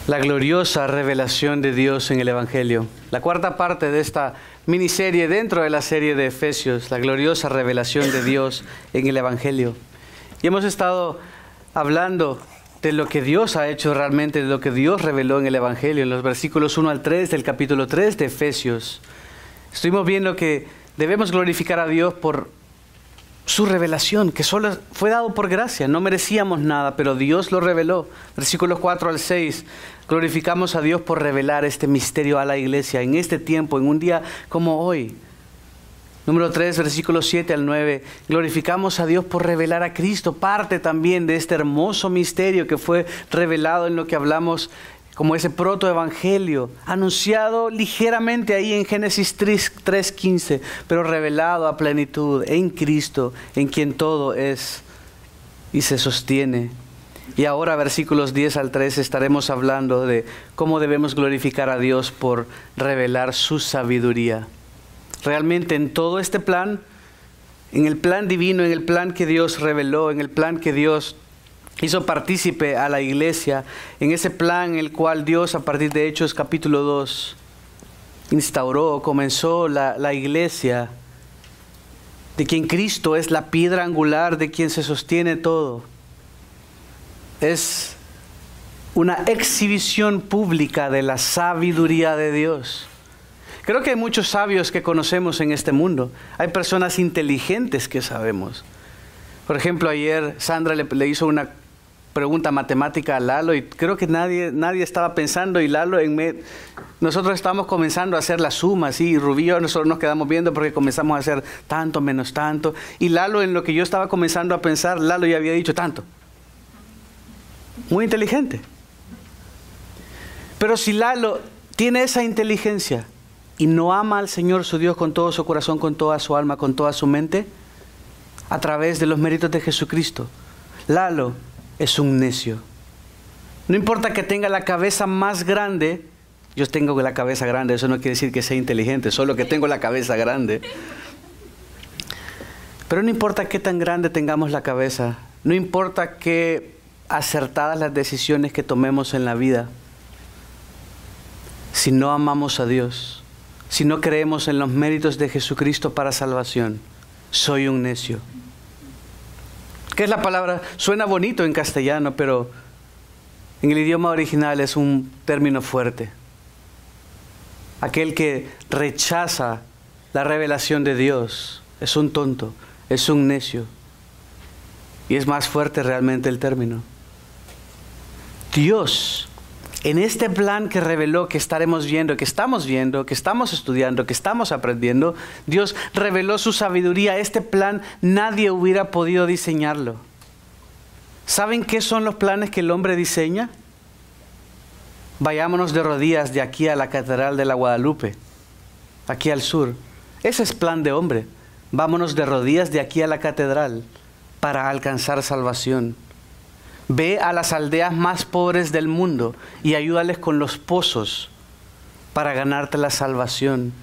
La gloriosa revelación de Dios en el Evangelio. La cuarta parte de esta miniserie dentro de la serie de Efesios, la gloriosa revelación de Dios en el Evangelio. Y hemos estado hablando de lo que Dios ha hecho realmente, de lo que Dios reveló en el Evangelio, en los versículos 1 al 3 del capítulo 3 de Efesios. Estuvimos viendo que debemos glorificar a Dios por su revelación, que solo fue dado por gracia, no merecíamos nada, pero Dios lo reveló. Versículos 4 al 6, glorificamos a Dios por revelar este misterio a la iglesia en este tiempo, en un día como hoy. Número 3, versículos 7 al 9, glorificamos a Dios por revelar a Cristo, parte también de este hermoso misterio que fue revelado en lo que hablamos como ese protoevangelio, anunciado ligeramente ahí en Génesis 3:15, pero revelado a plenitud en Cristo, en quien todo es y se sostiene. Y ahora, versículos 10 al 13, estaremos hablando de cómo debemos glorificar a Dios por revelar su sabiduría. Realmente en todo este plan, en el plan divino, en el plan que Dios reveló, en el plan que Dios hizo partícipe a la iglesia, en ese plan en el cual Dios, a partir de Hechos capítulo 2, instauró, comenzó la iglesia, de quien Cristo es la piedra angular, de quien se sostiene todo. Es una exhibición pública de la sabiduría de Dios. Creo que hay muchos sabios que conocemos en este mundo. Hay personas inteligentes que sabemos. Por ejemplo, ayer Sandra le hizo una pregunta matemática a Lalo y creo que nadie estaba pensando, y Lalo nosotros estábamos comenzando a hacer las sumas, y Rubí y yo nosotros nos quedamos viendo porque comenzamos a hacer tanto menos tanto, y Lalo, en lo que yo estaba comenzando a pensar, Lalo ya había dicho tanto. Muy inteligente. Pero si Lalo tiene esa inteligencia y no ama al Señor su Dios con todo su corazón, con toda su alma, con toda su mente, a través de los méritos de Jesucristo, Lalo es un necio. No importa que tenga la cabeza más grande, yo tengo la cabeza grande, eso no quiere decir que sea inteligente, solo que tengo la cabeza grande. Pero no importa qué tan grande tengamos la cabeza, no importa qué acertadas las decisiones que tomemos en la vida, si no amamos a Dios, si no creemos en los méritos de Jesucristo para salvación, soy un necio. ¿Qué es la palabra? Suena bonito en castellano, pero en el idioma original es un término fuerte. Aquel que rechaza la revelación de Dios es un tonto, es un necio. Y es más fuerte realmente el término. Dios, en este plan que reveló, que estaremos viendo, que estamos estudiando, que estamos aprendiendo, Dios reveló su sabiduría. Este plan nadie hubiera podido diseñarlo. ¿Saben qué son los planes que el hombre diseña? Vayámonos de rodillas de aquí a la Catedral de la Guadalupe, aquí al sur. Ese es plan de hombre. Vámonos de rodillas de aquí a la catedral para alcanzar salvación. Ve a las aldeas más pobres del mundo y ayúdales con los pozos para ganarte la salvación.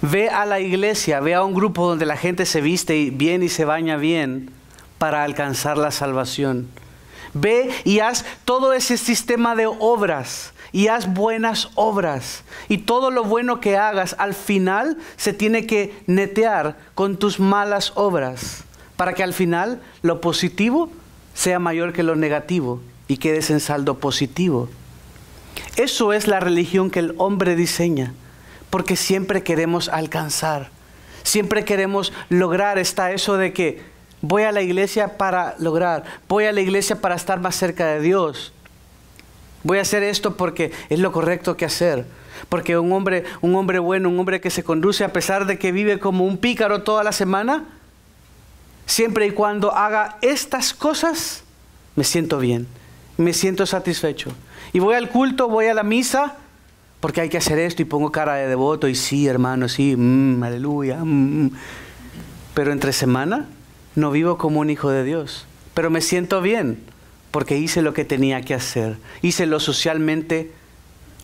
Ve a la iglesia, ve a un grupo donde la gente se viste bien y se baña bien para alcanzar la salvación. Ve y haz todo ese sistema de obras y haz buenas obras. Y todo lo bueno que hagas al final se tiene que netear con tus malas obras, para que al final lo positivo sea mayor que lo negativo y quedes en saldo positivo. Eso es la religión que el hombre diseña, porque siempre queremos alcanzar, siempre queremos lograr. Está eso de que voy a la iglesia para lograr, voy a la iglesia para estar más cerca de Dios, voy a hacer esto porque es lo correcto que hacer, porque un hombre bueno, un hombre que se conduce a pesar de que vive como un pícaro toda la semana, siempre y cuando haga estas cosas, me siento bien, me siento satisfecho. Y voy al culto, voy a la misa, porque hay que hacer esto, y pongo cara de devoto, y sí, hermano, sí, aleluya. Pero entre semana no vivo como un hijo de Dios. Pero me siento bien, porque hice lo que tenía que hacer. Hice lo socialmente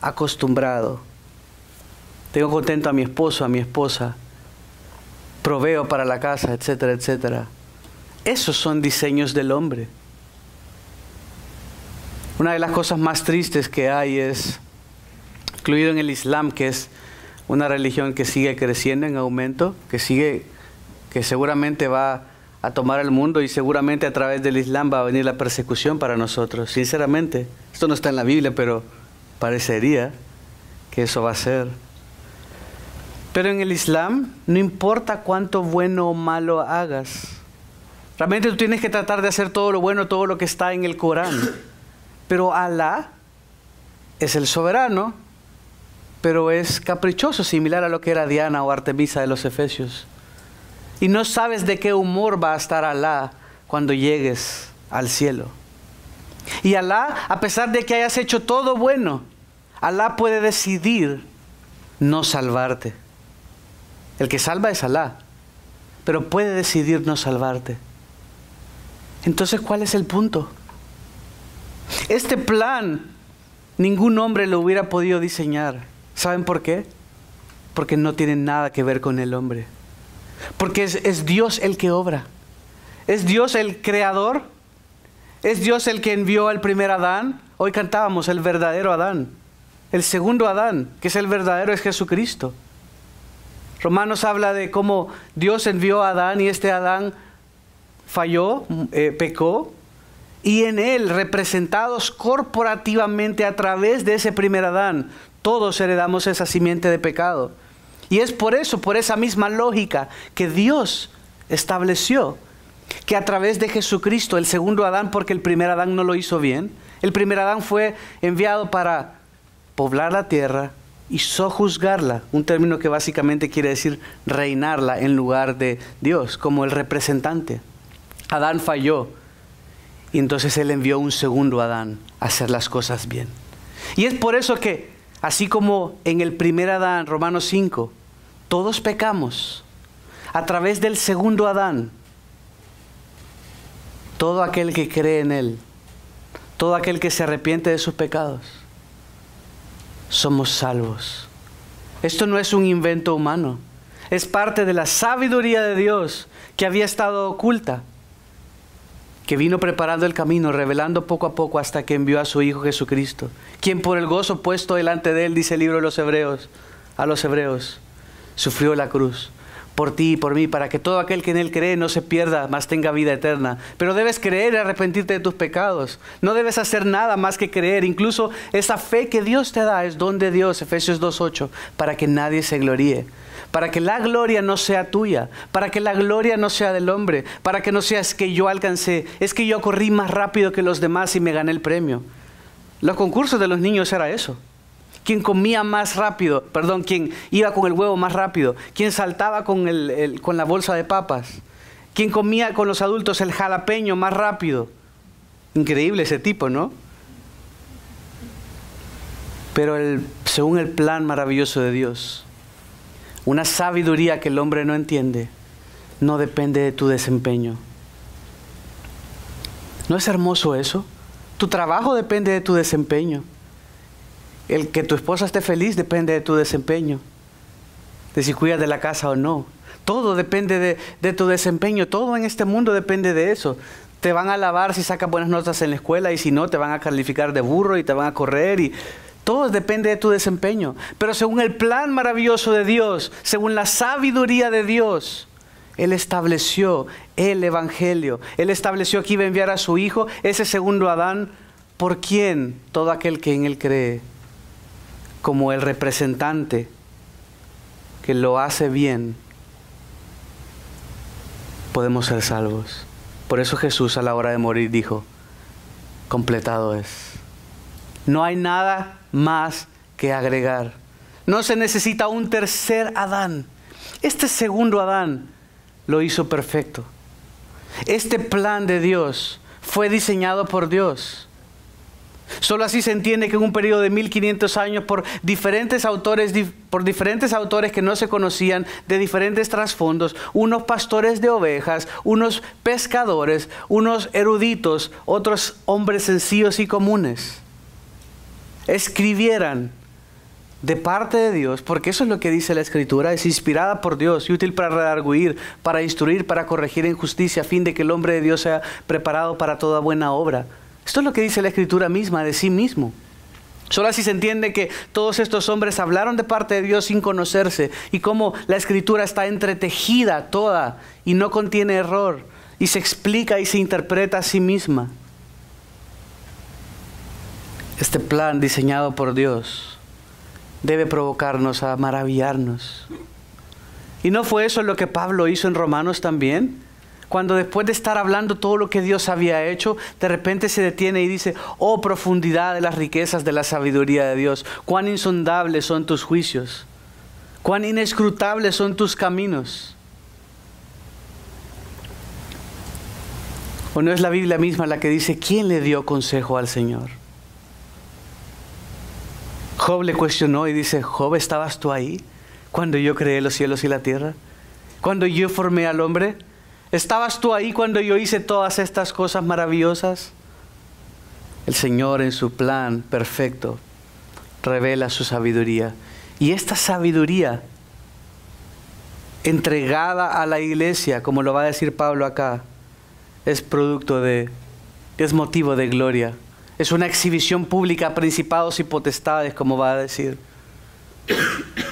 acostumbrado. Tengo contento a mi esposo, a mi esposa. Proveo para la casa, etcétera, etcétera. Esos son diseños del hombre. Una de las cosas más tristes que hay es, incluido en el Islam, que es una religión que sigue creciendo en aumento, que seguramente va a tomar el mundo, y seguramente a través del Islam va a venir la persecución para nosotros. Sinceramente, esto no está en la Biblia, pero parecería que eso va a ser. Pero en el Islam no importa cuánto bueno o malo hagas. Realmente tú tienes que tratar de hacer todo lo bueno, todo lo que está en el Corán. Pero Alá es el soberano, pero es caprichoso, similar a lo que era Diana o Artemisa de los Efesios. Y no sabes de qué humor va a estar Alá cuando llegues al cielo. Y Alá, a pesar de que hayas hecho todo bueno, Alá puede decidir no salvarte. El que salva es Alá, pero puede decidir no salvarte. Entonces, ¿cuál es el punto? Este plan, ningún hombre lo hubiera podido diseñar. ¿Saben por qué? Porque no tiene nada que ver con el hombre. Porque es Dios el que obra. Es Dios el creador. Es Dios el que envió al primer Adán. Hoy cantábamos el verdadero Adán. El segundo Adán, que es el verdadero, es Jesucristo. Romanos habla de cómo Dios envió a Adán y este Adán falló, pecó. Y en él, representados corporativamente a través de ese primer Adán, todos heredamos esa simiente de pecado. Y es por eso, por esa misma lógica, que Dios estableció que a través de Jesucristo, el segundo Adán, porque el primer Adán no lo hizo bien, el primer Adán fue enviado para poblar la tierra y sojuzgarla, un término que básicamente quiere decir reinarla en lugar de Dios, como el representante. Adán falló. Y entonces Él envió un segundo Adán a hacer las cosas bien. Y es por eso que, así como en el primer Adán, Romanos 5, todos pecamos, a través del segundo Adán, todo aquel que cree en Él, todo aquel que se arrepiente de sus pecados, somos salvos. Esto no es un invento humano, es parte de la sabiduría de Dios que había estado oculta, que vino preparando el camino, revelando poco a poco hasta que envió a su Hijo Jesucristo, quien por el gozo puesto delante de él, dice el libro de los Hebreos, a los Hebreos, sufrió la cruz por ti y por mí, para que todo aquel que en él cree no se pierda, mas tenga vida eterna. Pero debes creer y arrepentirte de tus pecados. No debes hacer nada más que creer. Incluso esa fe que Dios te da es don de Dios, Efesios 2:8, para que nadie se gloríe. Para que la gloria no sea tuya, para que la gloria no sea del hombre, para que no sea es que yo alcancé, es que yo corrí más rápido que los demás y me gané el premio. Los concursos de los niños era eso. Quien comía más rápido, quien iba con el huevo más rápido, quien saltaba con la bolsa de papas, quien comía con los adultos el jalapeño más rápido. Increíble ese tipo, ¿no? Pero según el plan maravilloso de Dios, una sabiduría que el hombre no entiende, no depende de tu desempeño. ¿No es hermoso eso? Tu trabajo depende de tu desempeño. El que tu esposa esté feliz depende de tu desempeño, de si cuidas de la casa o no. Todo depende de tu desempeño. Todo en este mundo depende de eso. Te van a alabar si sacas buenas notas en la escuela, y si no, te van a calificar de burro y te van a correr. Y todo depende de tu desempeño. Pero según el plan maravilloso de Dios, según la sabiduría de Dios, Él estableció el Evangelio. Él estableció que iba a enviar a su Hijo, ese segundo Adán, por quien todo aquel que en Él cree, como el representante que lo hace bien, podemos ser salvos. Por eso Jesús a la hora de morir dijo, completado es. No hay nada más que agregar. No se necesita un tercer Adán. Este segundo Adán lo hizo perfecto. Este plan de Dios fue diseñado por Dios. Solo así se entiende que en un periodo de 1500 años, por diferentes autores que no se conocían, de diferentes trasfondos, unos pastores de ovejas, unos pescadores, unos eruditos, otros hombres sencillos y comunes, escribieran de parte de Dios, porque eso es lo que dice la Escritura, es inspirada por Dios y útil para redarguir, para instruir, para corregir en justicia, a fin de que el hombre de Dios sea preparado para toda buena obra. Esto es lo que dice la Escritura misma de sí mismo. Solo así se entiende que todos estos hombres hablaron de parte de Dios sin conocerse y cómo la Escritura está entretejida toda y no contiene error y se explica y se interpreta a sí misma. Este plan diseñado por Dios debe provocarnos a maravillarnos. ¿Y no fue eso lo que Pablo hizo en Romanos también? Cuando después de estar hablando todo lo que Dios había hecho, de repente se detiene y dice: oh, profundidad de las riquezas de la sabiduría de Dios, cuán insondables son tus juicios, cuán inescrutables son tus caminos. ¿O no es la Biblia misma la que dice: ¿quién le dio consejo al Señor? Job le cuestionó y dice: Job, ¿estabas tú ahí cuando yo creé los cielos y la tierra? Cuando yo formé al hombre. ¿Estabas tú ahí cuando yo hice todas estas cosas maravillosas? El Señor en su plan perfecto revela su sabiduría. Y esta sabiduría entregada a la iglesia, como lo va a decir Pablo acá, es motivo de gloria. Es una exhibición pública a principados y potestades, como va a decir.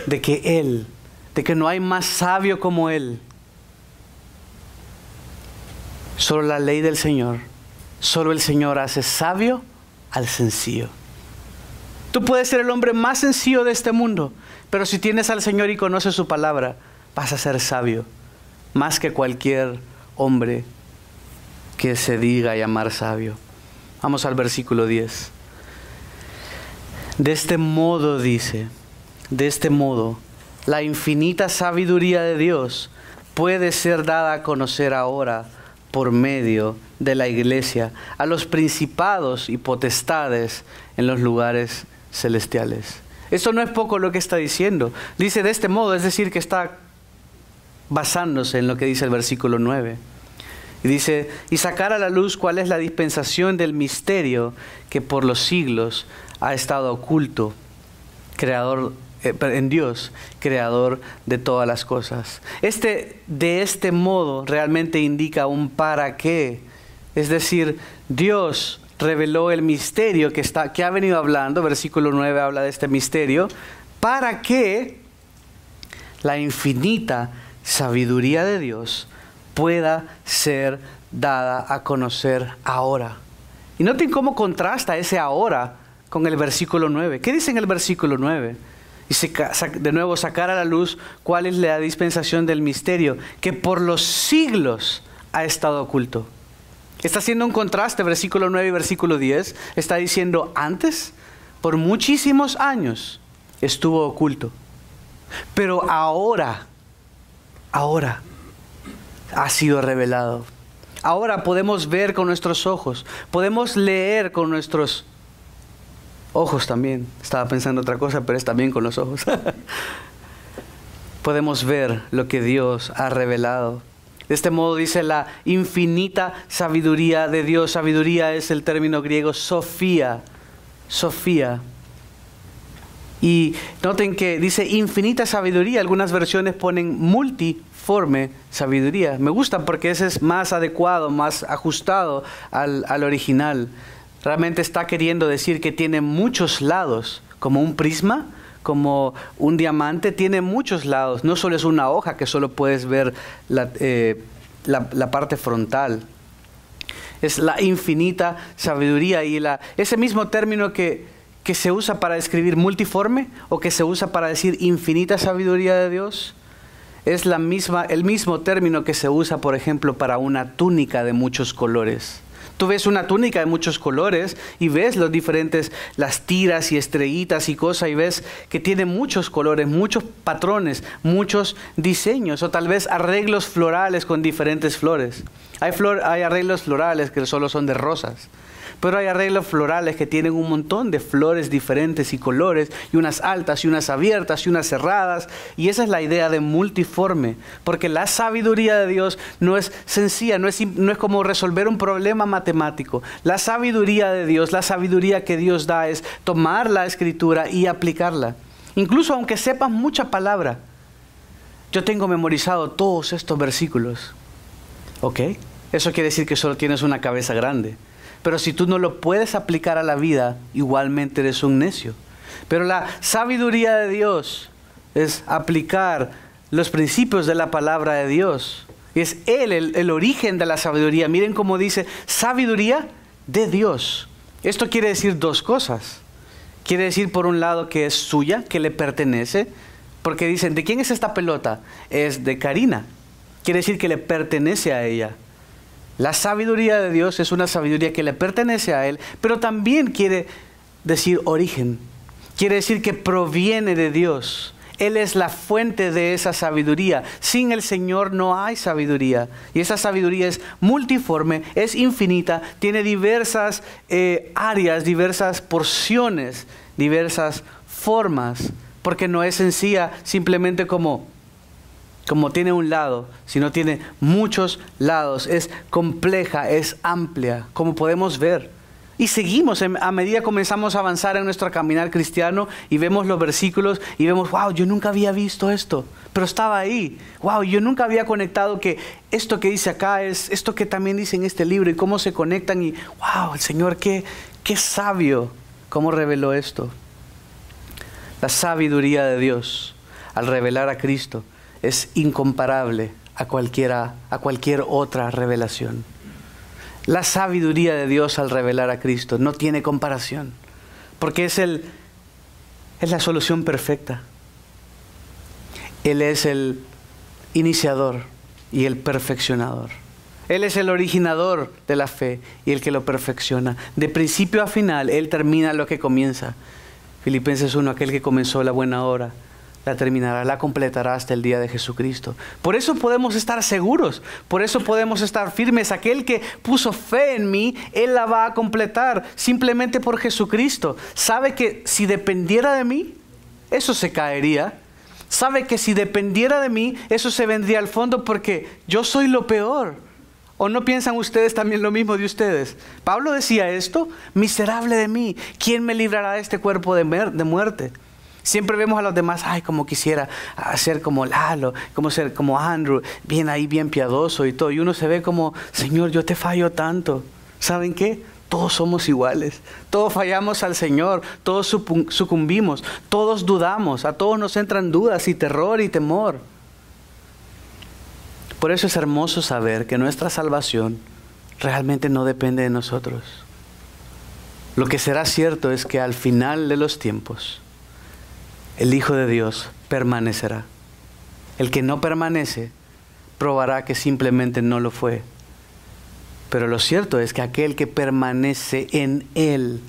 De que no hay más sabio como Él. Solo la ley del Señor, solo el Señor hace sabio al sencillo. Tú puedes ser el hombre más sencillo de este mundo, pero si tienes al Señor y conoces su palabra, vas a ser sabio, más que cualquier hombre que se diga llamar sabio. Vamos al versículo 10. De este modo dice, la infinita sabiduría de Dios puede ser dada a conocer ahora por medio de la iglesia a los principados y potestades en los lugares celestiales. Esto no es poco lo que está diciendo. Dice de este modo, es decir, que está basándose en lo que dice el versículo 9. Y dice: y sacar a la luz cuál es la dispensación del misterio que por los siglos ha estado oculto en Dios, creador de todas las cosas. De este modo realmente indica un para qué. Es decir, Dios reveló el misterio que ha venido hablando. Versículo 9 habla de este misterio, para que la infinita sabiduría de Dios pueda ser dada a conocer ahora. Y noten cómo contrasta ese ahora con el versículo 9. ¿Qué dice en el versículo 9? Y de nuevo sacar a la luz cuál es la dispensación del misterio que por los siglos ha estado oculto. Está haciendo un contraste, versículo 9 y versículo 10. Está diciendo: antes, por muchísimos años, estuvo oculto. Pero ahora ha sido revelado. Ahora podemos ver con nuestros ojos. Podemos leer con nuestros ojos también. Estaba pensando otra cosa, pero es también con los ojos. Podemos ver lo que Dios ha revelado. De este modo dice la infinita sabiduría de Dios. Sabiduría es el término griego Sofía. Sofía. Y noten que dice infinita sabiduría. Algunas versiones ponen multiforme sabiduría. Me gusta porque ese es más adecuado, más ajustado al original. Realmente está queriendo decir que tiene muchos lados, como un prisma, como un diamante, tiene muchos lados. No solo es una hoja que solo puedes ver la parte frontal. Es la infinita sabiduría y ese mismo término que se usa para describir multiforme o que se usa para decir infinita sabiduría de Dios, es el mismo término que se usa, por ejemplo, para una túnica de muchos colores. Tú ves una túnica de muchos colores y ves las tiras y estrellitas y cosas, y ves que tiene muchos colores, muchos patrones, muchos diseños, o tal vez arreglos florales con diferentes flores. Hay arreglos florales que solo son de rosas, pero hay arreglos florales que tienen un montón de flores diferentes y colores, y unas altas y unas abiertas y unas cerradas, y esa es la idea de multiforme, porque la sabiduría de Dios no es sencilla, no es como resolver un problema matemático. La sabiduría de Dios, la sabiduría que Dios da es tomar la Escritura y aplicarla. Incluso aunque sepas mucha palabra, yo tengo memorizado todos estos versículos, ¿ok? Eso quiere decir que solo tienes una cabeza grande. Pero si tú no lo puedes aplicar a la vida, igualmente eres un necio. Pero la sabiduría de Dios es aplicar los principios de la palabra de Dios. Y es Él el origen de la sabiduría. Miren cómo dice, sabiduría de Dios. Esto quiere decir dos cosas. Quiere decir, por un lado, que es suya, que le pertenece. Porque dicen, ¿de quién es esta pelota? Es de Karina. Quiere decir que le pertenece a ella. La sabiduría de Dios es una sabiduría que le pertenece a Él, pero también quiere decir origen. Quiere decir que proviene de Dios. Él es la fuente de esa sabiduría. Sin el Señor no hay sabiduría. Y esa sabiduría es multiforme, es infinita, tiene diversas áreas, diversas porciones, diversas formas. Porque no es sencilla simplemente como tiene un lado, sino tiene muchos lados. Es compleja, es amplia, como podemos ver. Y seguimos, a medida que comenzamos a avanzar en nuestro caminar cristiano y vemos los versículos y vemos, wow, yo nunca había visto esto, pero estaba ahí. Wow, yo nunca había conectado que esto que dice acá es esto que también dice en este libro y cómo se conectan. Y wow, el Señor, qué sabio, cómo reveló esto. La sabiduría de Dios al revelar a Cristo es incomparable a cualquier otra revelación. La sabiduría de Dios al revelar a Cristo no tiene comparación, porque es la solución perfecta. Él es el iniciador y el perfeccionador. Él es el originador de la fe y el que lo perfecciona. De principio a final, Él termina lo que comienza. Filipenses 1, aquel que comenzó la buena obra, la terminará, la completará hasta el día de Jesucristo. Por eso podemos estar seguros, por eso podemos estar firmes. Aquel que puso fe en mí, Él la va a completar simplemente por Jesucristo. Sabe que si dependiera de mí, eso se caería. Sabe que si dependiera de mí, eso se vendría al fondo porque yo soy lo peor. ¿O no piensan ustedes también lo mismo de ustedes? Pablo decía esto, miserable de mí, ¿quién me librará de este cuerpo de muerte? Siempre vemos a los demás, ay, como quisiera ser como Lalo, como ser como Andrew, bien ahí, bien piadoso y todo. Y uno se ve como, Señor, yo te fallo tanto. ¿Saben qué? Todos somos iguales. Todos fallamos al Señor. Todos sucumbimos. Todos dudamos. A todos nos entran dudas y terror y temor. Por eso es hermoso saber que nuestra salvación realmente no depende de nosotros. Lo que será cierto es que al final de los tiempos, el Hijo de Dios permanecerá. El que no permanece probará que simplemente no lo fue. Pero lo cierto es que aquel que permanece en Él,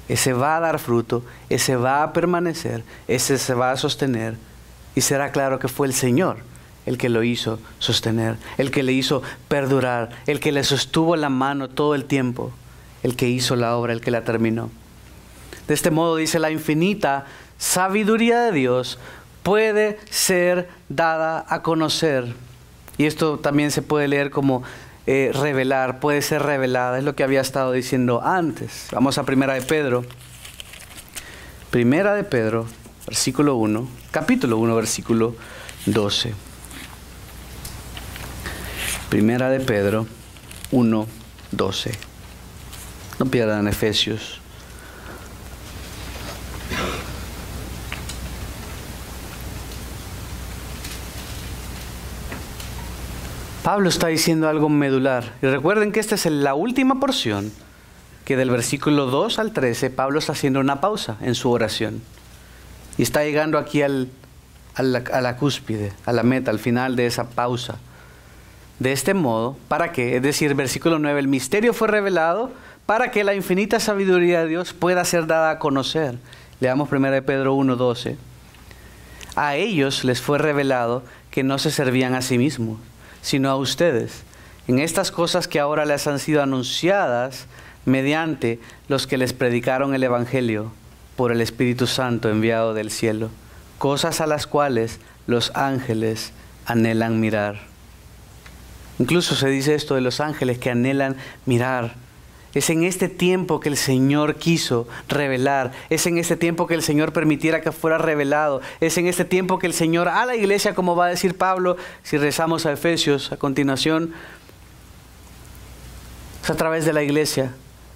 ese va a dar fruto, ese va a permanecer, ese se va a sostener. Y será claro que fue el Señor el que lo hizo sostener, el que le hizo perdurar, el que le sostuvo la mano todo el tiempo, el que hizo la obra, el que la terminó. De este modo, dice, la infinita sabiduría de Dios puede ser dada a conocer. Y esto también se puede leer como revelar, puede ser revelada. Es lo que había estado diciendo antes. Vamos a Primera de Pedro. Primera de Pedro, versículo 1, capítulo 1, versículo 12. Primera de Pedro 1, 12. No pierdan Efesios. Pablo está diciendo algo medular. Y recuerden que esta es la última porción, que del versículo 2 al 13, Pablo está haciendo una pausa en su oración. Y está llegando aquí a la cúspide, a la meta, al final de esa pausa. De este modo, ¿para qué? Es decir, versículo 9, el misterio fue revelado para que la infinita sabiduría de Dios pueda ser dada a conocer. Leamos 1 Pedro 1, 12. A ellos les fue revelado que no se servían a sí mismos, sino a ustedes, en estas cosas que ahora les han sido anunciadas mediante los que les predicaron el Evangelio por el Espíritu Santo enviado del cielo, cosas a las cuales los ángeles anhelan mirar. Incluso se dice esto de los ángeles que anhelan mirar. Es en este tiempo que el Señor quiso revelar. Es en este tiempo que el Señor permitiera que fuera revelado. Es en este tiempo que el Señor a la iglesia, como va a decir Pablo, si rezamos a Efesios a continuación, es a través de la iglesia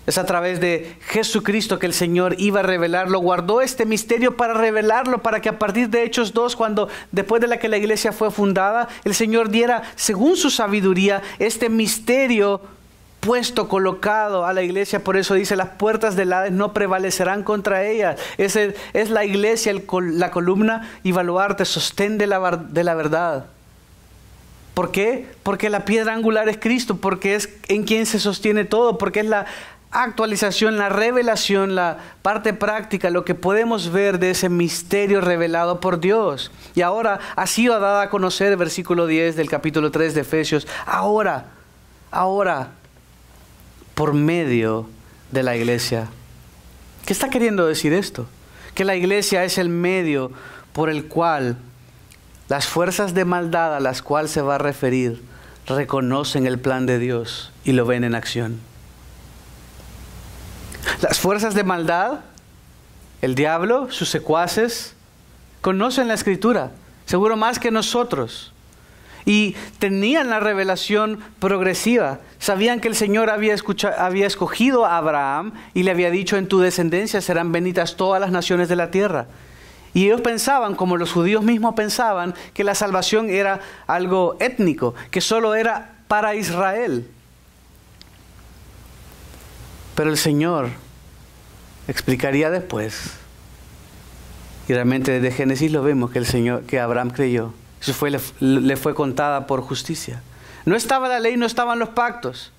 Es a través de Jesucristo que el Señor iba a revelarlo. Guardó este misterio para revelarlo, para que a partir de Hechos 2, cuando después de que la iglesia fue fundada, el Señor diera, según su sabiduría, este misterio puesto, colocado a la iglesia. Por eso dice, las puertas del Hades no prevalecerán contra ella. Es la iglesia, la columna y baluarte, sostén de la verdad. ¿Por qué? Porque la piedra angular es Cristo, porque es en quien se sostiene todo, porque es la actualización, la revelación, la parte práctica, lo que podemos ver de ese misterio revelado por Dios. Y ahora ha sido dada a conocer, versículo 10 del capítulo 3 de Efesios, ahora, por medio de la iglesia. ¿Qué está queriendo decir esto? Que la iglesia es el medio por el cual las fuerzas de maldad a las cuales se va a referir reconocen el plan de Dios y lo ven en acción. Las fuerzas de maldad, el diablo, sus secuaces, conocen la Escritura, seguro más que nosotros. Y tenían la revelación progresiva. Sabían que el Señor había escogido a Abraham y le había dicho, en tu descendencia serán benditas todas las naciones de la tierra. Y ellos pensaban, como los judíos mismos pensaban, que la salvación era algo étnico, que solo era para Israel. Pero el Señor explicaría después, y realmente desde Génesis lo vemos, que Abraham creyó. Eso le fue contada por justicia. No estaba la ley, no estaban los pactos,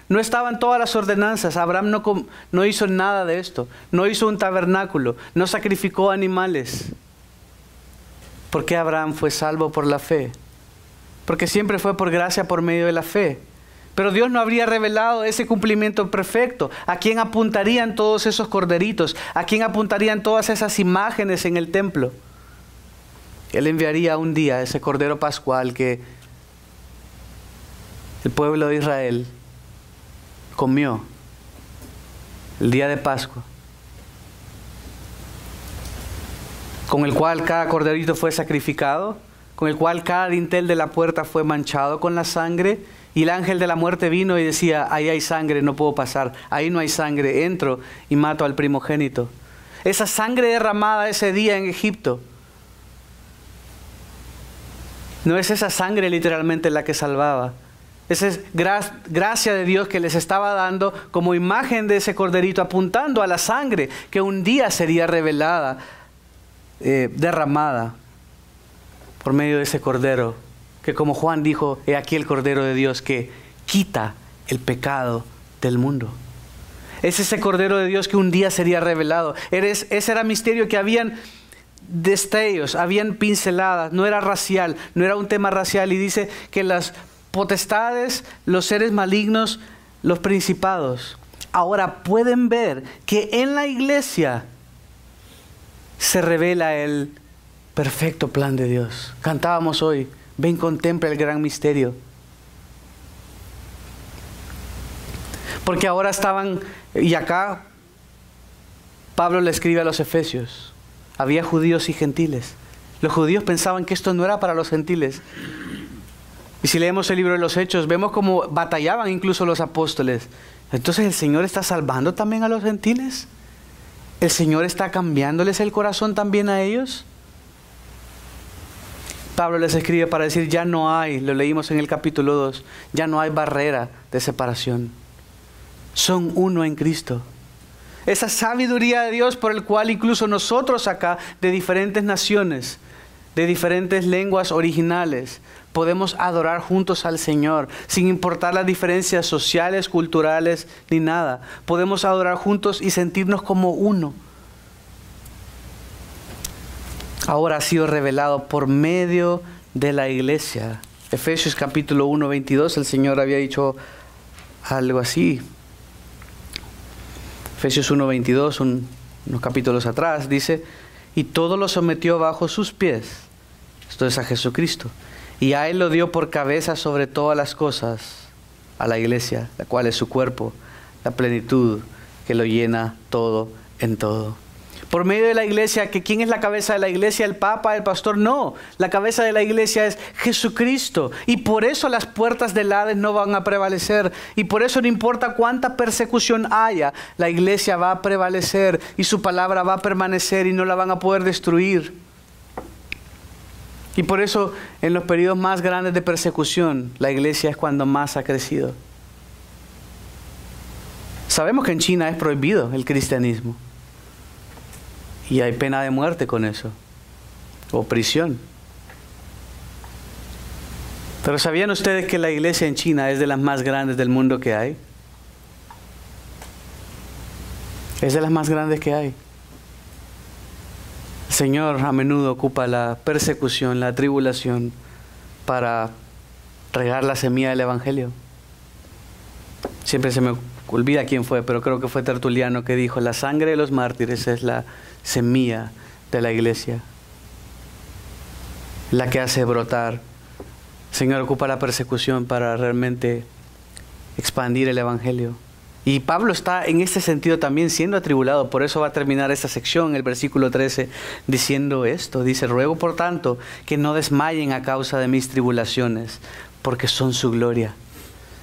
no estaban todas las ordenanzas. Abraham no hizo nada de esto, no hizo un tabernáculo, no sacrificó animales. ¿Por qué Abraham fue salvo por la fe? Porque siempre fue por gracia por medio de la fe. Pero Dios no habría revelado ese cumplimiento perfecto. ¿A quién apuntarían todos esos corderitos? ¿A quién apuntarían todas esas imágenes en el templo? Él enviaría un día ese cordero pascual que el pueblo de Israel comió el día de Pascua, con el cual cada corderito fue sacrificado, con el cual cada dintel de la puerta fue manchado con la sangre. Y el ángel de la muerte vino y decía, ahí hay sangre, no puedo pasar. Ahí no hay sangre, entro y mato al primogénito. Esa sangre derramada ese día en Egipto, no es esa sangre literalmente la que salvaba. Esa es gracia de Dios que les estaba dando como imagen de ese corderito, apuntando a la sangre que un día sería revelada, derramada por medio de ese cordero. Que como Juan dijo, he aquí el Cordero de Dios que quita el pecado del mundo. Es ese Cordero de Dios que un día sería revelado. Ese era misterio que habían destellos, habían pinceladas, no era racial, no era un tema racial. Y dice que las potestades, los seres malignos, los principados, ahora pueden ver que en la iglesia se revela el perfecto plan de Dios. Cantábamos hoy, ven, contempla el gran misterio. Porque ahora estaban, y acá Pablo le escribe a los Efesios, había judíos y gentiles. Los judíos pensaban que esto no era para los gentiles. Y si leemos el libro de los Hechos, vemos cómo batallaban incluso los apóstoles. Entonces, ¿el Señor está salvando también a los gentiles? ¿El Señor está cambiándoles el corazón también a ellos? Pablo les escribe para decir, ya no hay, lo leímos en el capítulo 2, ya no hay barrera de separación. Son uno en Cristo. Esa sabiduría de Dios por el cual incluso nosotros acá, de diferentes naciones, de diferentes lenguas originales, podemos adorar juntos al Señor, sin importar las diferencias sociales, culturales, ni nada. Podemos adorar juntos y sentirnos como uno. Ahora ha sido revelado por medio de la iglesia. Efesios capítulo 1, 22, el Señor había dicho algo así. Efesios 1, 22, unos capítulos atrás, dice, y todo lo sometió bajo sus pies. Esto es a Jesucristo. Y a Él lo dio por cabeza sobre todas las cosas, a la iglesia, la cual es su cuerpo, la plenitud que lo llena todo en todo. Por medio de la iglesia, que ¿quién es la cabeza de la iglesia? ¿El papa, el pastor? No, la cabeza de la iglesia es Jesucristo. Y por eso las puertas del Hades no van a prevalecer. Y por eso no importa cuánta persecución haya, la iglesia va a prevalecer y su palabra va a permanecer y no la van a poder destruir. Y por eso en los periodos más grandes de persecución, la iglesia es cuando más ha crecido. Sabemos que en China es prohibido el cristianismo. Y hay pena de muerte con eso, o prisión. Pero ¿sabían ustedes que la iglesia en China es de las más grandes del mundo que hay? Es de las más grandes que hay. El Señor a menudo ocupa la persecución, la tribulación, para regar la semilla del Evangelio. Siempre se me olvida quién fue, pero creo que fue Tertuliano que dijo: la sangre de los mártires es la semilla de la iglesia, la que hace brotar. El Señor ocupa la persecución para realmente expandir el Evangelio. Y Pablo está en este sentido también siendo atribulado. Por eso va a terminar esta sección, el versículo 13, diciendo esto. Dice: ruego por tanto que no desmayen a causa de mis tribulaciones, porque son su gloria.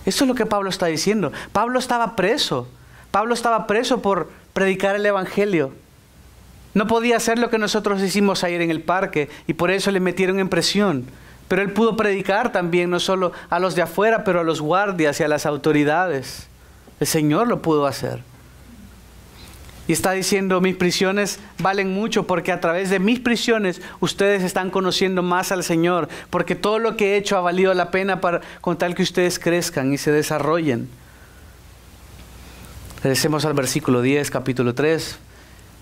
Eso es lo que Pablo está diciendo. Pablo estaba preso. Pablo estaba preso por predicar el Evangelio. No podía hacer lo que nosotros hicimos ayer en el parque y por eso le metieron en prisión. Pero él pudo predicar también, no solo a los de afuera, pero a los guardias y a las autoridades. El Señor lo pudo hacer. Y está diciendo: mis prisiones valen mucho porque a través de mis prisiones ustedes están conociendo más al Señor. Porque todo lo que he hecho ha valido la pena con tal que ustedes crezcan y se desarrollen. Regresemos al versículo 10, capítulo 3.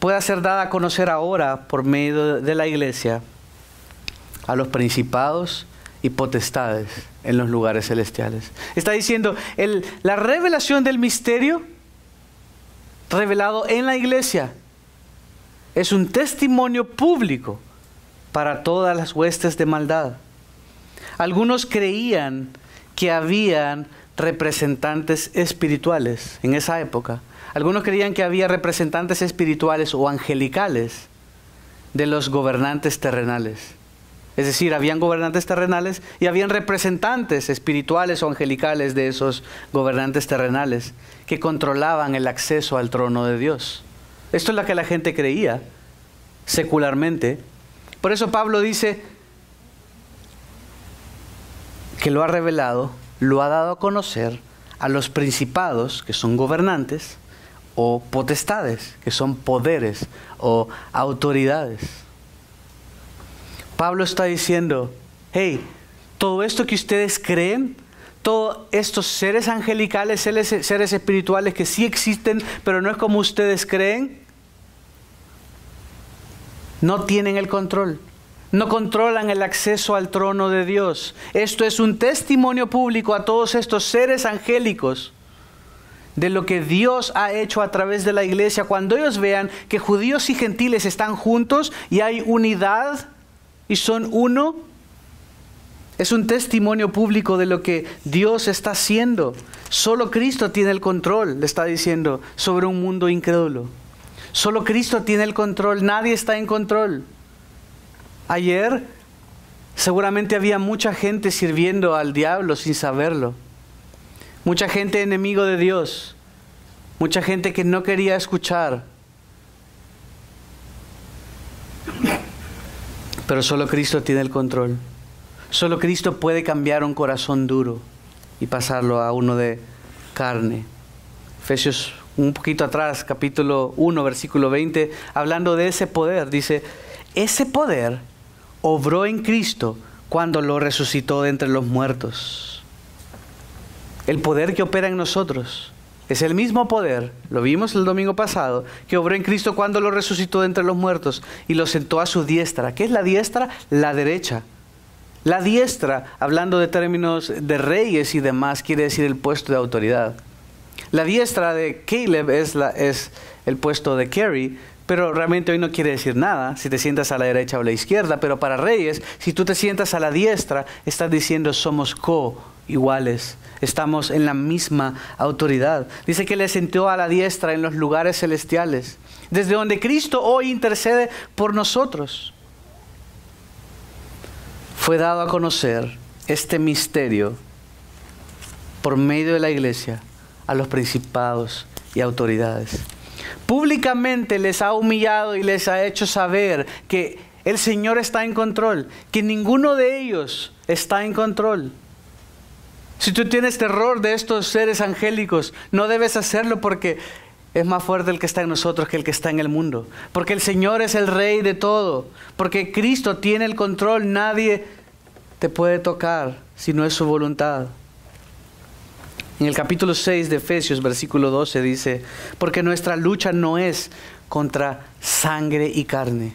Pueda ser dada a conocer ahora por medio de la iglesia a los principados y potestades en los lugares celestiales. Está diciendo, la revelación del misterio revelado en la iglesia es un testimonio público para todas las huestes de maldad. Algunos creían que habían representantes espirituales en esa época. Algunos creían que había representantes espirituales o angelicales de los gobernantes terrenales. Es decir, habían gobernantes terrenales y habían representantes espirituales o angelicales de esos gobernantes terrenales que controlaban el acceso al trono de Dios. Esto es lo que la gente creía secularmente. Por eso Pablo dice que lo ha revelado, lo ha dado a conocer a los principados, que son gobernantes, o potestades, que son poderes o autoridades. Pablo está diciendo: hey, todo esto que ustedes creen, todos estos seres angelicales, seres espirituales que sí existen, pero no es como ustedes creen, no tienen el control. No controlan el acceso al trono de Dios. Esto es un testimonio público a todos estos seres angélicos de lo que Dios ha hecho a través de la iglesia. Cuando ellos vean que judíos y gentiles están juntos y hay unidad y son uno, es un testimonio público de lo que Dios está haciendo. Solo Cristo tiene el control, le está diciendo, sobre un mundo incrédulo. Solo Cristo tiene el control, nadie está en control. Ayer seguramente había mucha gente sirviendo al diablo sin saberlo. Mucha gente enemigo de Dios. Mucha gente que no quería escuchar. Pero solo Cristo tiene el control. Solo Cristo puede cambiar un corazón duro y pasarlo a uno de carne. Efesios un poquito atrás, capítulo 1, versículo 20, hablando de ese poder, dice: ese poder obró en Cristo cuando lo resucitó de entre los muertos. El poder que opera en nosotros es el mismo poder, lo vimos el domingo pasado, que obró en Cristo cuando lo resucitó de entre los muertos y lo sentó a su diestra. ¿Qué es la diestra? La derecha. La diestra, hablando de términos de reyes y demás, quiere decir el puesto de autoridad. La diestra de Caleb es el puesto de Kerry, pero realmente hoy no quiere decir nada si te sientas a la derecha o a la izquierda. Pero para reyes, si tú te sientas a la diestra, estás diciendo somos iguales, estamos en la misma autoridad. Dice que le sentó a la diestra en los lugares celestiales. desde donde Cristo hoy intercede por nosotros. Fue dado a conocer este misterio por medio de la iglesia a los principados y autoridades. Públicamente les ha humillado y les ha hecho saber que el Señor está en control, que ninguno de ellos está en control. Si tú tienes terror de estos seres angélicos, no debes hacerlo porque es más fuerte el que está en nosotros que el que está en el mundo. Porque el Señor es el Rey de todo. Porque Cristo tiene el control. Nadie te puede tocar si no es su voluntad. En el capítulo 6 de Efesios, versículo 12 dice: porque nuestra lucha no es contra sangre y carne.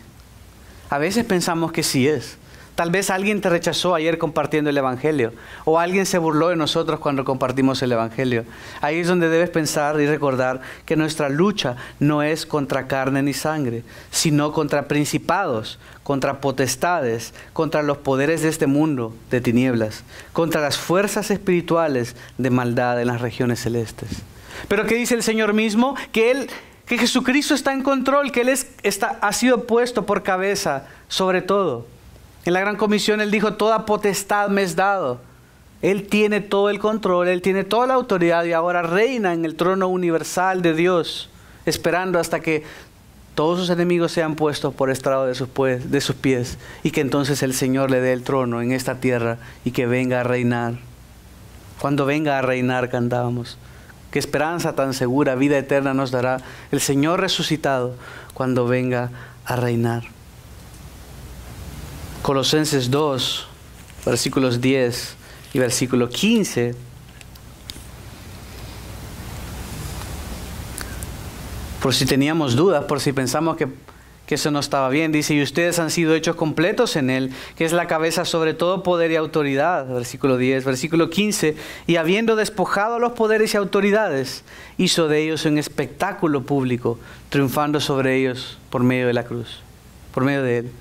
A veces pensamos que sí es. Tal vez alguien te rechazó ayer compartiendo el Evangelio, o alguien se burló de nosotros cuando compartimos el Evangelio. Ahí es donde debes pensar y recordar que nuestra lucha no es contra carne ni sangre, sino contra principados, contra potestades, contra los poderes de este mundo de tinieblas, contra las fuerzas espirituales de maldad en las regiones celestes. Pero ¿qué dice el Señor mismo? Que Jesucristo está en control, que Él ha sido puesto por cabeza sobre todo. En la Gran Comisión Él dijo: toda potestad me es dado. Él tiene todo el control, Él tiene toda la autoridad y ahora reina en el trono universal de Dios, esperando hasta que todos sus enemigos sean puestos por estrado de sus pies y que entonces el Señor le dé el trono en esta tierra y que venga a reinar. Cuando venga a reinar, cantábamos: qué esperanza tan segura, vida eterna nos dará el Señor resucitado cuando venga a reinar. Colosenses 2, versículos 10 y versículo 15. Por si teníamos dudas, por si pensamos que eso no estaba bien, dice: y ustedes han sido hechos completos en Él, que es la cabeza sobre todo poder y autoridad. Versículo 10, versículo 15. Y habiendo despojado a los poderes y autoridades, hizo de ellos un espectáculo público, triunfando sobre ellos por medio de la cruz, por medio de Él.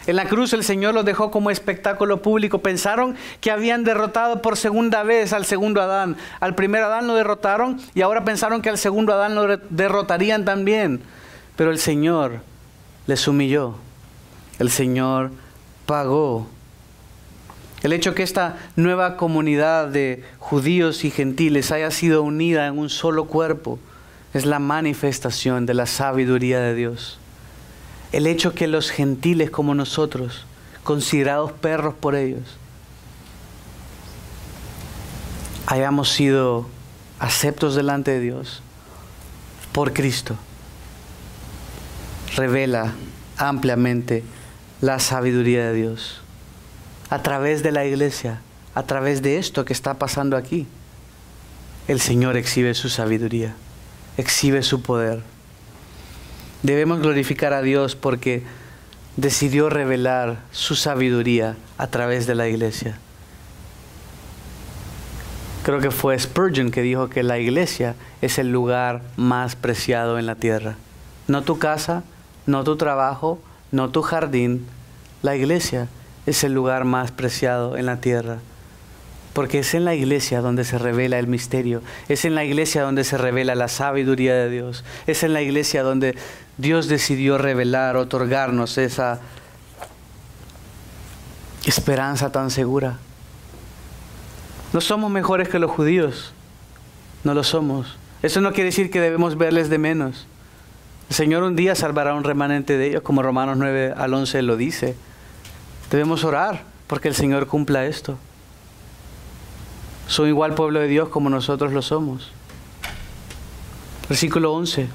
En la cruz el Señor los dejó como espectáculo público. Pensaron que habían derrotado por segunda vez al segundo Adán. Al primer Adán lo derrotaron y ahora pensaron que al segundo Adán lo derrotarían también. Pero el Señor les humilló. El Señor pagó. El hecho que esta nueva comunidad de judíos y gentiles haya sido unida en un solo cuerpo es la manifestación de la sabiduría de Dios. El hecho que los gentiles como nosotros, considerados perros por ellos, hayamos sido aceptos delante de Dios por Cristo, revela ampliamente la sabiduría de Dios. A través de la iglesia, a través de esto que está pasando aquí, el Señor exhibe su sabiduría, exhibe su poder. Debemos glorificar a Dios porque decidió revelar su sabiduría a través de la iglesia. Creo que fue Spurgeon que dijo que la iglesia es el lugar más preciado en la tierra. No tu casa, no tu trabajo, no tu jardín. La iglesia es el lugar más preciado en la tierra. Porque es en la iglesia donde se revela el misterio. Es en la iglesia donde se revela la sabiduría de Dios. Es en la iglesia donde Dios decidió revelar, otorgarnos esa esperanza tan segura. No somos mejores que los judíos. No lo somos. Eso no quiere decir que debemos verles de menos. El Señor un día salvará un remanente de ellos, como Romanos 9 al 11 lo dice. Debemos orar porque el Señor cumpla esto. Son igual pueblo de Dios como nosotros lo somos. Versículo 11.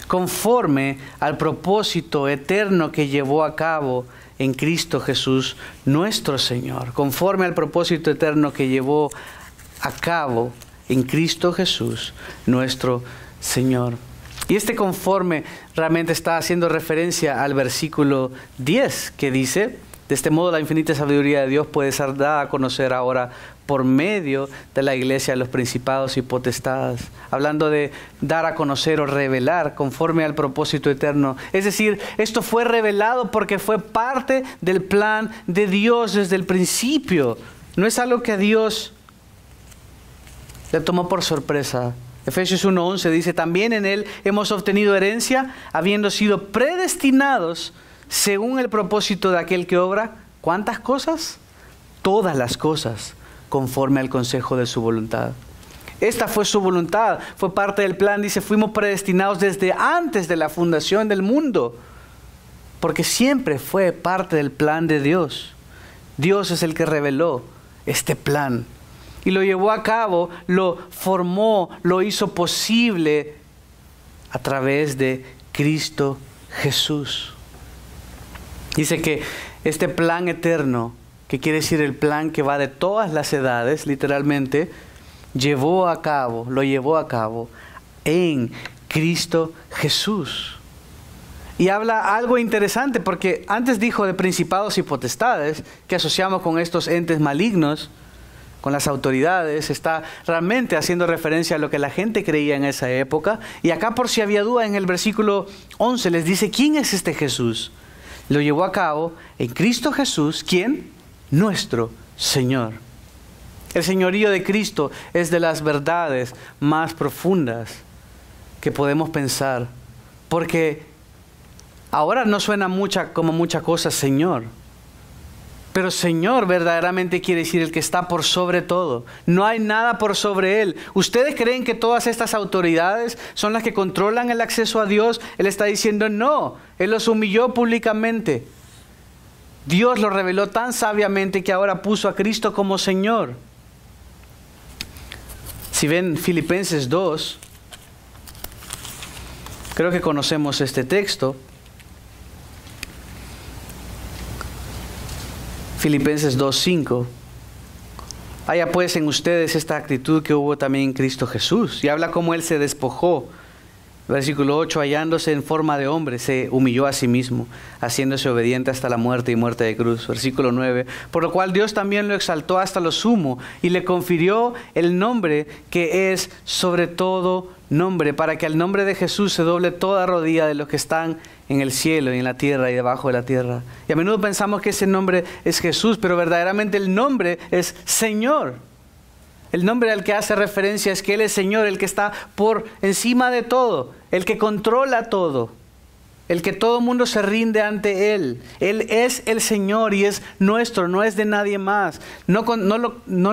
Conforme al propósito eterno que llevó a cabo en Cristo Jesús, nuestro Señor. Conforme al propósito eterno que llevó a cabo en Cristo Jesús, nuestro Señor. Y este conforme realmente está haciendo referencia al versículo 10 que dice: de este modo la infinita sabiduría de Dios puede ser dada a conocer ahora por medio de la iglesia a los principados y potestades. Hablando de dar a conocer o revelar conforme al propósito eterno. Es decir, esto fue revelado porque fue parte del plan de Dios desde el principio. No es algo que a Dios le tomó por sorpresa Efesios 1:11 dice, también en Él hemos obtenido herencia, habiendo sido predestinados según el propósito de aquel que obra. ¿Cuántas cosas? Todas las cosas, conforme al consejo de su voluntad. Esta fue su voluntad, fue parte del plan. Dice, fuimos predestinados desde antes de la fundación del mundo, porque siempre fue parte del plan de Dios. Dios es el que reveló este plan y lo llevó a cabo, lo formó, lo hizo posible a través de Cristo Jesús. Dice que este plan eterno, que quiere decir el plan que va de todas las edades, literalmente, lo llevó a cabo en Cristo Jesús. Y habla algo interesante, porque antes dijo de principados y potestades, que asociamos con estos entes malignos, con las autoridades. Está realmente haciendo referencia a lo que la gente creía en esa época. Y acá, por si había duda, en el versículo 11 les dice, ¿quién es este Jesús? Lo llevó a cabo en Cristo Jesús. ¿Quién? Nuestro Señor. El señorío de Cristo es de las verdades más profundas que podemos pensar, porque ahora no suena como mucha cosa Señor, pero Señor verdaderamente quiere decir el que está por sobre todo. No hay nada por sobre Él. ¿Ustedes creen que todas estas autoridades son las que controlan el acceso a Dios? Él está diciendo no, Él los humilló públicamente. Dios lo reveló tan sabiamente que ahora puso a Cristo como Señor. Si ven Filipenses 2, creo que conocemos este texto. Filipenses 2:5. Haya pues en ustedes esta actitud que hubo también en Cristo Jesús. Y habla cómo Él se despojó. Versículo 8, hallándose en forma de hombre, se humilló a sí mismo, haciéndose obediente hasta la muerte y muerte de cruz. Versículo 9, por lo cual Dios también lo exaltó hasta lo sumo y le confirió el nombre que es sobre todo nombre, para que al nombre de Jesús se doble toda rodilla de los que están en el cielo y en la tierra y debajo de la tierra. Y a menudo pensamos que ese nombre es Jesús, pero verdaderamente el nombre es Señor. El nombre al que hace referencia es que Él es Señor, el que está por encima de todo, el que controla todo, el que todo mundo se rinde ante Él. Él es el Señor y es nuestro, no es de nadie más. No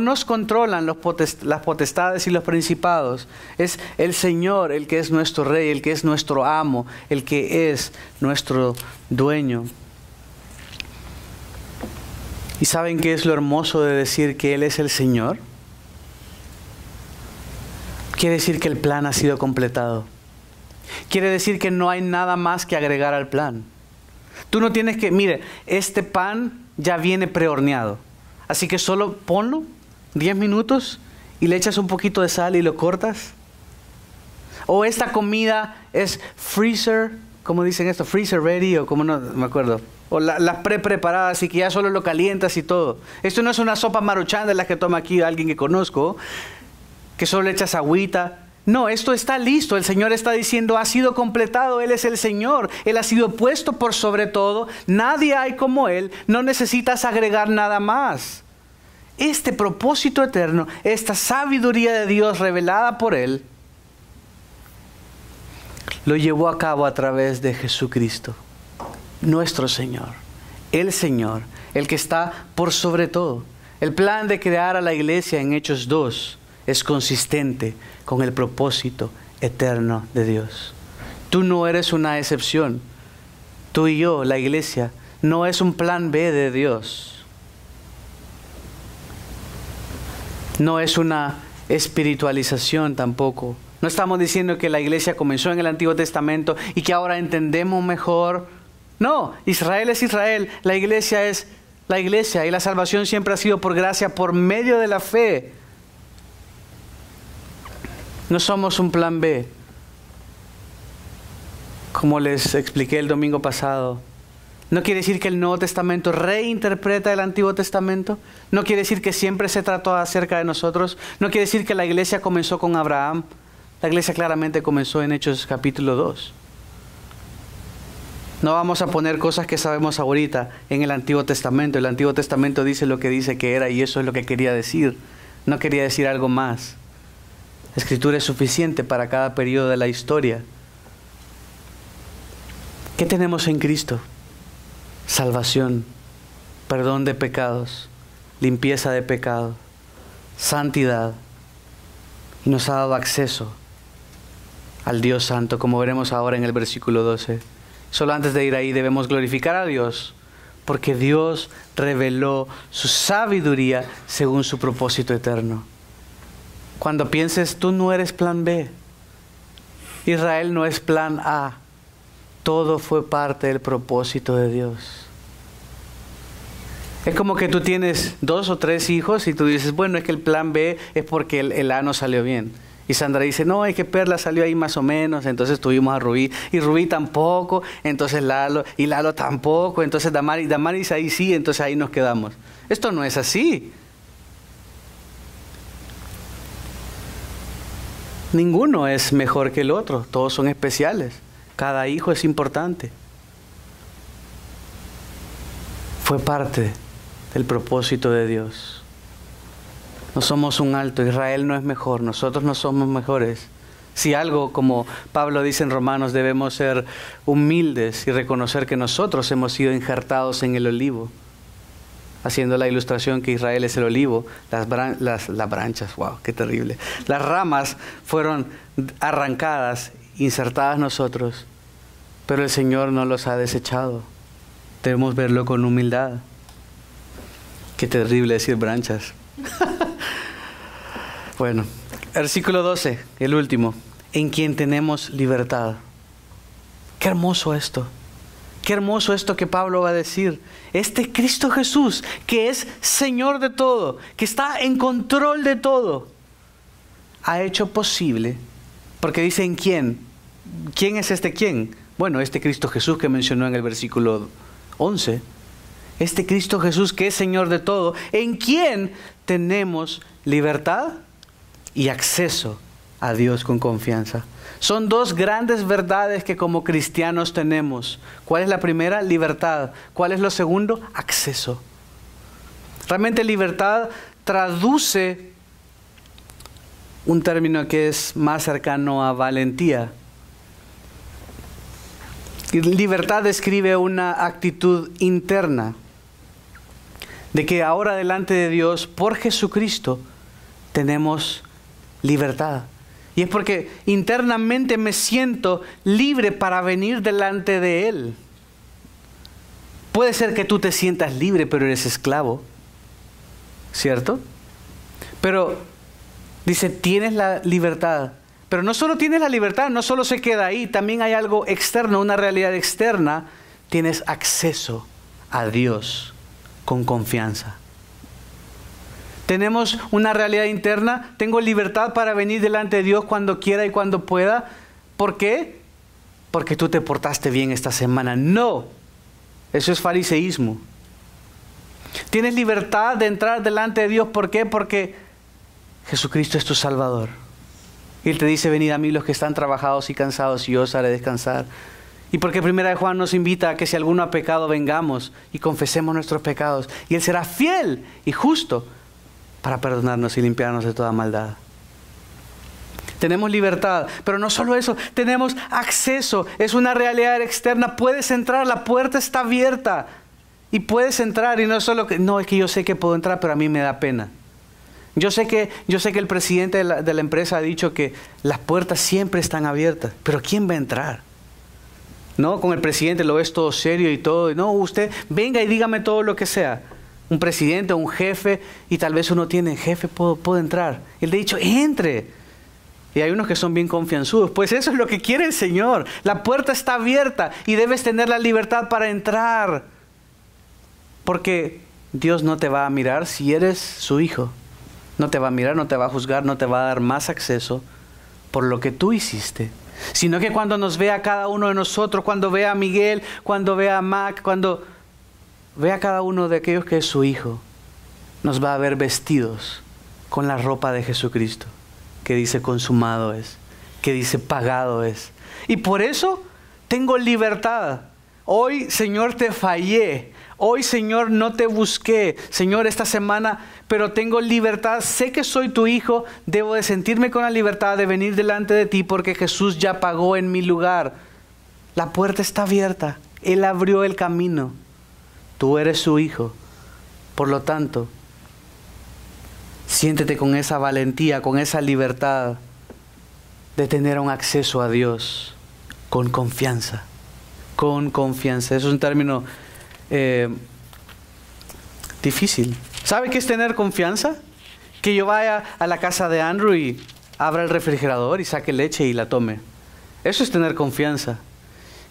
nos controlan las potestades y los principados. Es el Señor el que es nuestro Rey, el que es nuestro amo, el que es nuestro dueño. ¿Y saben qué es lo hermoso de decir que Él es el Señor? Quiere decir que el plan ha sido completado. Quiere decir que no hay nada más que agregar al plan. Tú no tienes que, mire, este pan ya viene prehorneado. Así que solo ponlo 10 minutos y le echas un poquito de sal y lo cortas. O esta comida es freezer, ¿cómo dicen esto? Freezer ready o como no me acuerdo. O las preparadas y que ya solo lo calientas y todo. Esto no es una sopa Maruchan de las que toma aquí alguien que conozco, que solo le echas agüita. No, esto está listo. El Señor está diciendo, ha sido completado. Él es el Señor. Él ha sido puesto por sobre todo. Nadie hay como Él. No necesitas agregar nada más. Este propósito eterno, esta sabiduría de Dios revelada por Él, lo llevó a cabo a través de Jesucristo, nuestro Señor. El Señor, el que está por sobre todo. El plan de crear a la iglesia en Hechos 2 es consistente con el propósito eterno de Dios. Tú no eres una excepción. Tú y yo, la iglesia, no es un plan B de Dios. No es una espiritualización tampoco. No estamos diciendo que la iglesia comenzó en el Antiguo Testamento y que ahora entendemos mejor. No, Israel es Israel, la iglesia es la iglesia y la salvación siempre ha sido por gracia, por medio de la fe. No somos un plan B. Como les expliqué el domingo pasado, no quiere decir que el Nuevo Testamento reinterpreta el Antiguo Testamento. No quiere decir que siempre se trató acerca de nosotros. No quiere decir que la iglesia comenzó con Abraham. La iglesia claramente comenzó en Hechos capítulo 2. No vamos a poner cosas que sabemos ahorita en el Antiguo Testamento. El Antiguo Testamento dice lo que dice que era y eso es lo que quería decir. No quería decir algo más. La Escritura es suficiente para cada periodo de la historia. ¿Qué tenemos en Cristo? Salvación, perdón de pecados, limpieza de pecado, santidad. Y nos ha dado acceso al Dios Santo, como veremos ahora en el versículo 12. Solo antes de ir ahí debemos glorificar a Dios, porque Dios reveló su sabiduría según su propósito eterno. Cuando pienses, tú no eres plan B. Israel no es plan A. Todo fue parte del propósito de Dios. Es como que tú tienes 2 o 3 hijos y tú dices, bueno, es que el plan B es porque el A no salió bien. Y Sandra dice, no, es que Perla salió ahí más o menos, entonces tuvimos a Rubí, y Rubí tampoco, entonces Lalo, y Lalo tampoco, entonces Damaris ahí sí, entonces ahí nos quedamos. Esto no es así. Ninguno es mejor que el otro, todos son especiales, cada hijo es importante. Fue parte del propósito de Dios. No somos un alto, Israel no es mejor, nosotros no somos mejores. Si algo, como Pablo dice en Romanos, debemos ser humildes y reconocer que nosotros hemos sido injertados en el olivo, haciendo la ilustración que Israel es el olivo, las branchas, wow, qué terrible. Las ramas fueron arrancadas, insertadas nosotros, pero el Señor no los ha desechado. Debemos verlo con humildad. Qué terrible decir branchas. Bueno, versículo 12, el último. En quien tenemos libertad. Qué hermoso esto. Qué hermoso esto que Pablo va a decir. Este Cristo Jesús, que es Señor de todo, que está en control de todo, ha hecho posible, porque dice en quién. ¿Quién es este quién? Bueno, este Cristo Jesús que mencionó en el versículo 11. Este Cristo Jesús que es Señor de todo, en quien tenemos libertad y acceso a Dios con confianza. Son 2 grandes verdades que como cristianos tenemos. ¿Cuál es la primera? Libertad. ¿Cuál es lo segundo? Acceso. Realmente libertad traduce un término que es más cercano a valentía. Libertad describe una actitud interna de que ahora delante de Dios, por Jesucristo, tenemos libertad. Y es porque internamente me siento libre para venir delante de Él. Puede ser que tú te sientas libre, pero eres esclavo, ¿cierto? Pero dice, tienes la libertad. Pero no solo tienes la libertad, no solo se queda ahí, también hay algo externo, una realidad externa. Tienes acceso a Dios con confianza. Tenemos una realidad interna, tengo libertad para venir delante de Dios cuando quiera y cuando pueda. ¿Por qué? Porque tú te portaste bien esta semana. No, eso es fariseísmo. Tienes libertad de entrar delante de Dios. ¿Por qué? Porque Jesucristo es tu Salvador. Y Él te dice, venid a mí los que están trabajados y cansados y yo os haré descansar. Y porque 1 Juan nos invita a que si alguno ha pecado, vengamos y confesemos nuestros pecados. Y Él será fiel y justo para perdonarnos y limpiarnos de toda maldad. Tenemos libertad, pero no solo eso, tenemos acceso. Es una realidad externa. Puedes entrar, la puerta está abierta. Y puedes entrar y no solo que, no, es que yo sé que puedo entrar, pero a mí me da pena. Yo sé que el presidente de la empresa ha dicho que las puertas siempre están abiertas, pero ¿quién va a entrar? ¿No? Con el presidente lo ves todo serio y todo. No, usted venga y dígame todo lo que sea. Un presidente o un jefe, y tal vez uno tiene, jefe, puedo entrar. Y él le ha dicho, entre. Y hay unos que son bien confianzudos. Pues eso es lo que quiere el Señor. La puerta está abierta y debes tener la libertad para entrar. Porque Dios no te va a mirar si eres su hijo. No te va a mirar, no te va a juzgar, no te va a dar más acceso por lo que tú hiciste. Sino que cuando nos vea a cada uno de nosotros, cuando vea a Miguel, cuando vea a Mac, cuando vea a cada uno de aquellos que es su hijo, nos va a ver vestidos con la ropa de Jesucristo, que dice consumado es, que dice pagado es. Y por eso tengo libertad. Hoy, Señor, te fallé. Hoy, Señor, no te busqué. Señor, esta semana, pero tengo libertad. Sé que soy tu hijo. Debo de sentirme con la libertad de venir delante de ti porque Jesús ya pagó en mi lugar. La puerta está abierta. Él abrió el camino. Tú eres su hijo. Por lo tanto, siéntete con esa valentía, con esa libertad de tener un acceso a Dios con confianza. Con confianza. Es un término difícil. ¿Sabe qué es tener confianza? Que yo vaya a la casa de Andrew y abra el refrigerador y saque leche y la tome. Eso es tener confianza.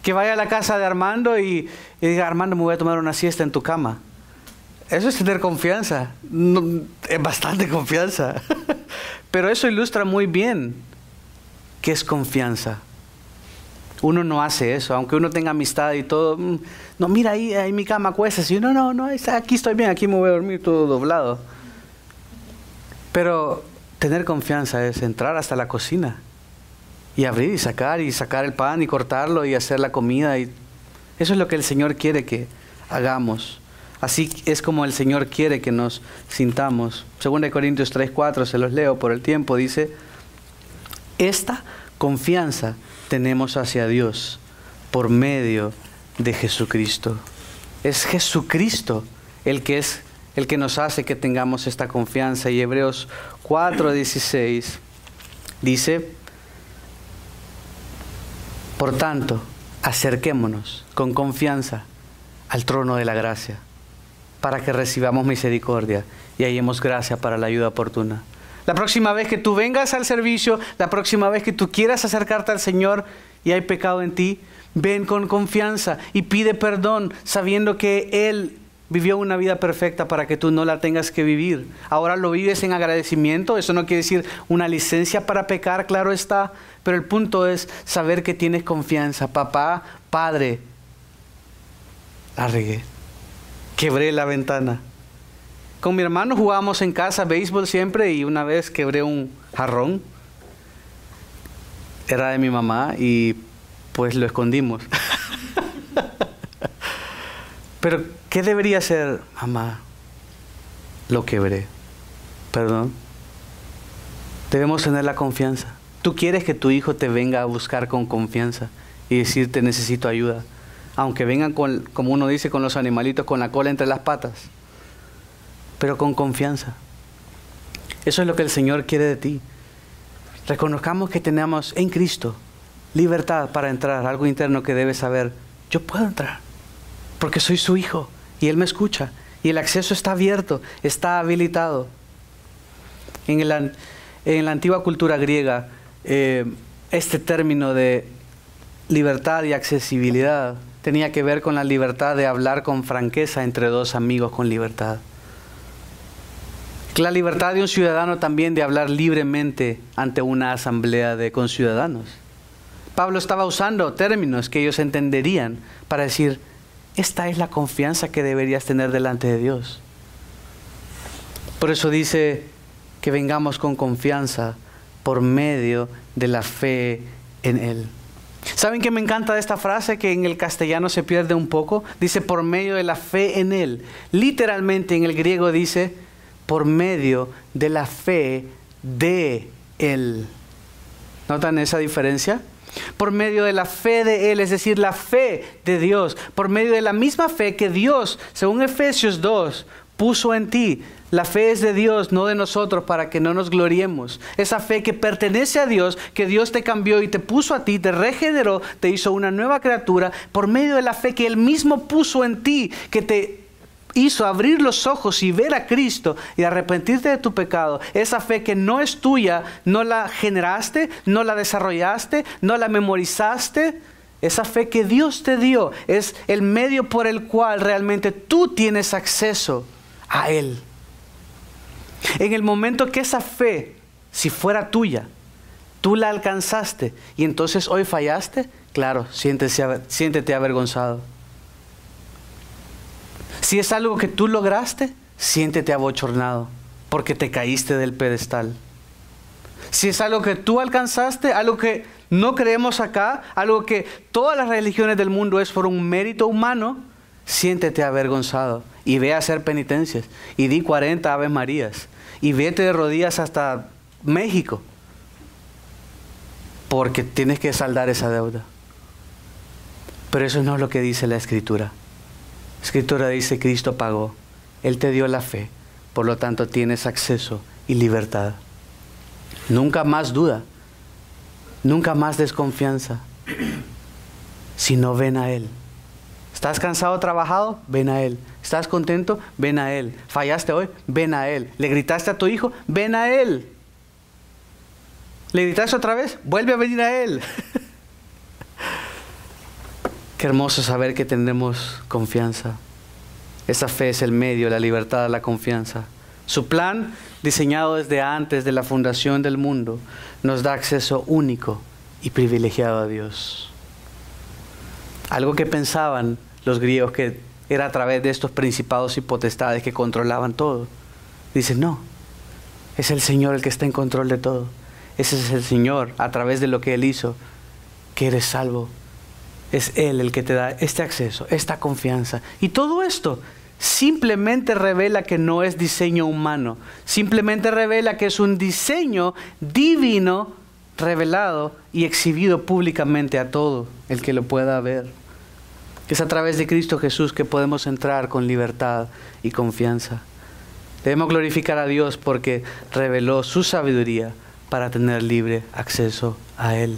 Que vaya a la casa de Armando y diga, Armando, me voy a tomar una siesta en tu cama. Eso es tener confianza. No, es bastante confianza. Pero eso ilustra muy bien qué es confianza. Uno no hace eso, aunque uno tenga amistad y todo. No, mira, ahí mi cama cuesta. Y no, aquí estoy bien, aquí me voy a dormir todo doblado. Pero tener confianza es entrar hasta la cocina y abrir y sacar el pan y cortarlo y hacer la comida. Y eso es lo que el Señor quiere que hagamos. Así es como el Señor quiere que nos sintamos. 2 Corintios 3:4, se los leo por el tiempo, dice: esta confianza tenemos hacia Dios por medio de Jesucristo. Es Jesucristo el que nos hace que tengamos esta confianza. Y Hebreos 4:16 dice: por tanto, acerquémonos con confianza al trono de la gracia, para que recibamos misericordia y hallemos gracia para la ayuda oportuna. La próxima vez que tú vengas al servicio, la próxima vez que tú quieras acercarte al Señor y hay pecado en ti, ven con confianza y pide perdón, sabiendo que Él vivió una vida perfecta para que tú no la tengas que vivir. Ahora lo vives en agradecimiento. Eso no quiere decir una licencia para pecar, claro está, pero el punto es saber que tienes confianza. Papá, Padre, la regué, quebré la ventana. Con mi hermano jugábamos en casa béisbol siempre y una vez quebré un jarrón. Era de mi mamá y pues lo escondimos. Pero ¿qué debería hacer, mamá? Lo quebré. Perdón. Debemos tener la confianza. Tú quieres que tu hijo te venga a buscar con confianza y decirte necesito ayuda. Aunque vengan como uno dice, con los animalitos con la cola entre las patas. Pero con confianza. Eso es lo que el Señor quiere de ti. Reconozcamos que tenemos en Cristo libertad para entrar. Algo interno que debes saber. Yo puedo entrar porque soy su hijo y Él me escucha. Y el acceso está abierto, está habilitado. En la antigua cultura griega, este término de libertad y accesibilidad tenía que ver con la libertad de hablar con franqueza entre dos amigos con libertad. La libertad de un ciudadano también de hablar libremente ante una asamblea de conciudadanos. Pablo estaba usando términos que ellos entenderían para decir, esta es la confianza que deberías tener delante de Dios. Por eso dice que vengamos con confianza por medio de la fe en Él. ¿Saben qué me encanta de esta frase que en el castellano se pierde un poco? Dice por medio de la fe en Él. Literalmente en el griego dice por medio de la fe de Él. ¿Notan esa diferencia? Por medio de la fe de Él, es decir, la fe de Dios. Por medio de la misma fe que Dios, según Efesios 2, puso en ti. La fe es de Dios, no de nosotros, para que no nos gloriemos. Esa fe que pertenece a Dios, que Dios te cambió y te puso a ti, te regeneró, te hizo una nueva criatura, por medio de la fe que Él mismo puso en ti, que te hizo abrir los ojos y ver a Cristo y arrepentirte de tu pecado. Esa fe que no es tuya, no la generaste, no la desarrollaste, no la memorizaste. Esa fe que Dios te dio es el medio por el cual realmente tú tienes acceso a Él. En el momento que esa fe, si fuera tuya, tú la alcanzaste y entonces hoy fallaste, claro, siéntete avergonzado. Si es algo que tú lograste, siéntete abochornado porque te caíste del pedestal. Si es algo que tú alcanzaste, algo que No creemos acá algo que todas las religiones del mundo es por un mérito humano. Siéntete avergonzado y ve a hacer penitencias y di 40 Aves Marías y vete de rodillas hasta México porque tienes que saldar esa deuda. Pero eso no es lo que dice la Escritura. La Escritura dice: Cristo pagó, Él te dio la fe, por lo tanto tienes acceso y libertad. Nunca más duda, nunca más desconfianza, sino ven a Él. ¿Estás cansado, trabajado? Ven a Él. ¿Estás contento? Ven a Él. ¿Fallaste hoy? Ven a Él. ¿Le gritaste a tu hijo? Ven a Él. ¿Le gritaste otra vez? Vuelve a venir a Él. Qué hermoso saber que tendremos confianza. Esa fe es el medio, la libertad, la confianza. Su plan, diseñado desde antes de la fundación del mundo, nos da acceso único y privilegiado a Dios. Algo que pensaban los griegos que era a través de estos principados y potestades que controlaban todo. Dicen: no, es el Señor el que está en control de todo. Ese es el Señor, a través de lo que Él hizo, que eres salvo. Es Él el que te da este acceso, esta confianza. Y todo esto simplemente revela que no es diseño humano. Simplemente revela que es un diseño divino revelado y exhibido públicamente a todo el que lo pueda ver. Es a través de Cristo Jesús que podemos entrar con libertad y confianza. Debemos glorificar a Dios porque reveló su sabiduría para tener libre acceso a Él.